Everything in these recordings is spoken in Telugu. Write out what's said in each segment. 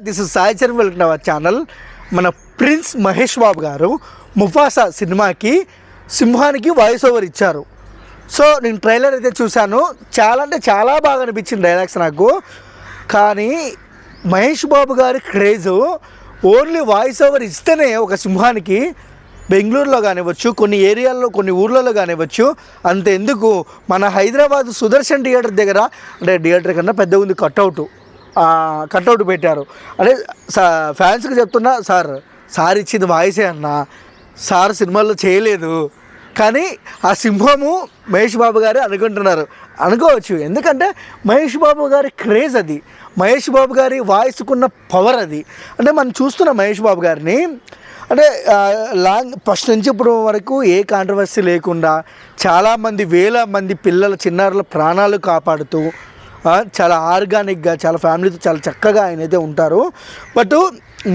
This is Sai Charan, welcome to our channel. మన ప్రిన్స్ మహేష్ బాబు గారు ముఫాసా సినిమాకి సింహానికి వాయిస్ ఓవర్ ఇచ్చారు. సో నేను ట్రైలర్ అయితే చూశాను, చాలా అంటే చాలా బాగా అనిపించింది డైలాగ్స్ నాకు. కానీ మహేష్ బాబు గారి క్రేజు ఓన్లీ వాయిస్ ఓవర్ ఇస్తేనే ఒక సింహానికి బెంగళూరులో కానివ్వచ్చు, కొన్ని ఏరియాల్లో కొన్ని ఊర్లలో కానివ్వచ్చు, అంత ఎందుకు మన హైదరాబాద్ సుదర్శన్ థియేటర్ దగ్గర, అంటే థియేటర్ కన్నా పెద్ద ఉంది కట్అవుట్ పెట్టారు. అంటే ఫ్యాన్స్కి చెప్తున్నా, సార్ ఇచ్చింది వాయిసే అన్న, సార్ సినిమాల్లో చేయలేదు. కానీ ఆ సింహము మహేష్ బాబు గారు అనుకోవచ్చు. ఎందుకంటే మహేష్ బాబు గారి క్రేజ్ అది, మహేష్ బాబు గారి వాయిస్కున్న పవర్ అది. అంటే మనం చూస్తున్న మహేష్ బాబు గారిని అంటే ఫస్ట్ నుంచి ఇప్పుడు వరకు ఏ కాంట్రవర్సీ లేకుండా చాలామంది వేల మంది పిల్లల చిన్నారుల ప్రాణాలు కాపాడుతూ చాలా ఆర్గానిక్గా, చాలా ఫ్యామిలీతో చాలా చక్కగా ఆయన అయితే ఉంటారు. బట్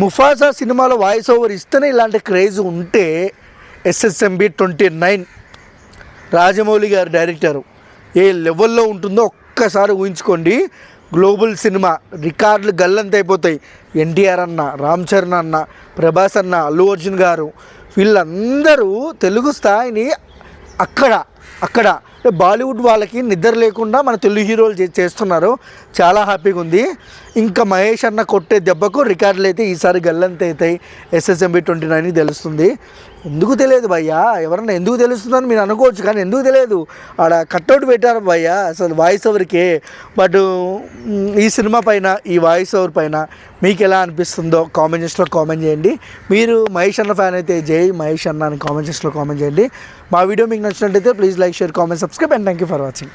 ముఫాసా సినిమాలో వాయిస్ ఓవర్ ఇస్తేనే ఇలాంటి క్రేజ్ ఉంటే SSMB 29 రాజమౌళి గారు డైరెక్టరు ఏ లెవెల్లో ఉంటుందో ఒక్కసారి ఊహించుకోండి. గ్లోబల్ సినిమా రికార్డులు గల్లంత అయిపోతాయి. ఎన్టీఆర్ అన్న, రామ్ చరణ్ అన్న, ప్రభాస్ అన్న, అల్లు అర్జున్ గారు, వీళ్ళందరూ తెలుగు స్థాయిని అక్కడ బాలీవుడ్ వాళ్ళకి నిద్ర లేకుండా మన తెలుగు హీరోలు చేస్తున్నారు. చాలా హ్యాపీగా ఉంది. ఇంకా మహేష్ అన్న కొట్టే దెబ్బకు రికార్డులు అయితే ఈసారి గల్లంత అవుతాయి. SSMB 29 తెలుస్తుంది. ఎందుకు తెలియదు భయ్యా, ఎవరన్నా ఎందుకు తెలుస్తుందని మీరు అనుకోవచ్చు, కానీ ఎందుకు తెలియదు, ఆడ కట్అవుట్ పెట్టారు భయ్యా అసలు వాయిస్ ఓవర్కే. బట్ ఈ సినిమా పైన, ఈ వాయిస్ ఓవర్ పైన మీకు ఎలా అనిపిస్తుందో కామెంట్ సెక్షన్లో కామెంట్ చేయండి. మీరు మహేష్ అన్న ఫ్యాన్ అయితే జై మహేష్ అన్న అని కామెంట్ సెక్షన్లో కామెంట్ చేయండి. మా వీడియో మీకు నచ్చినట్లయితే please like, share, comment, subscribe and thank you for watching.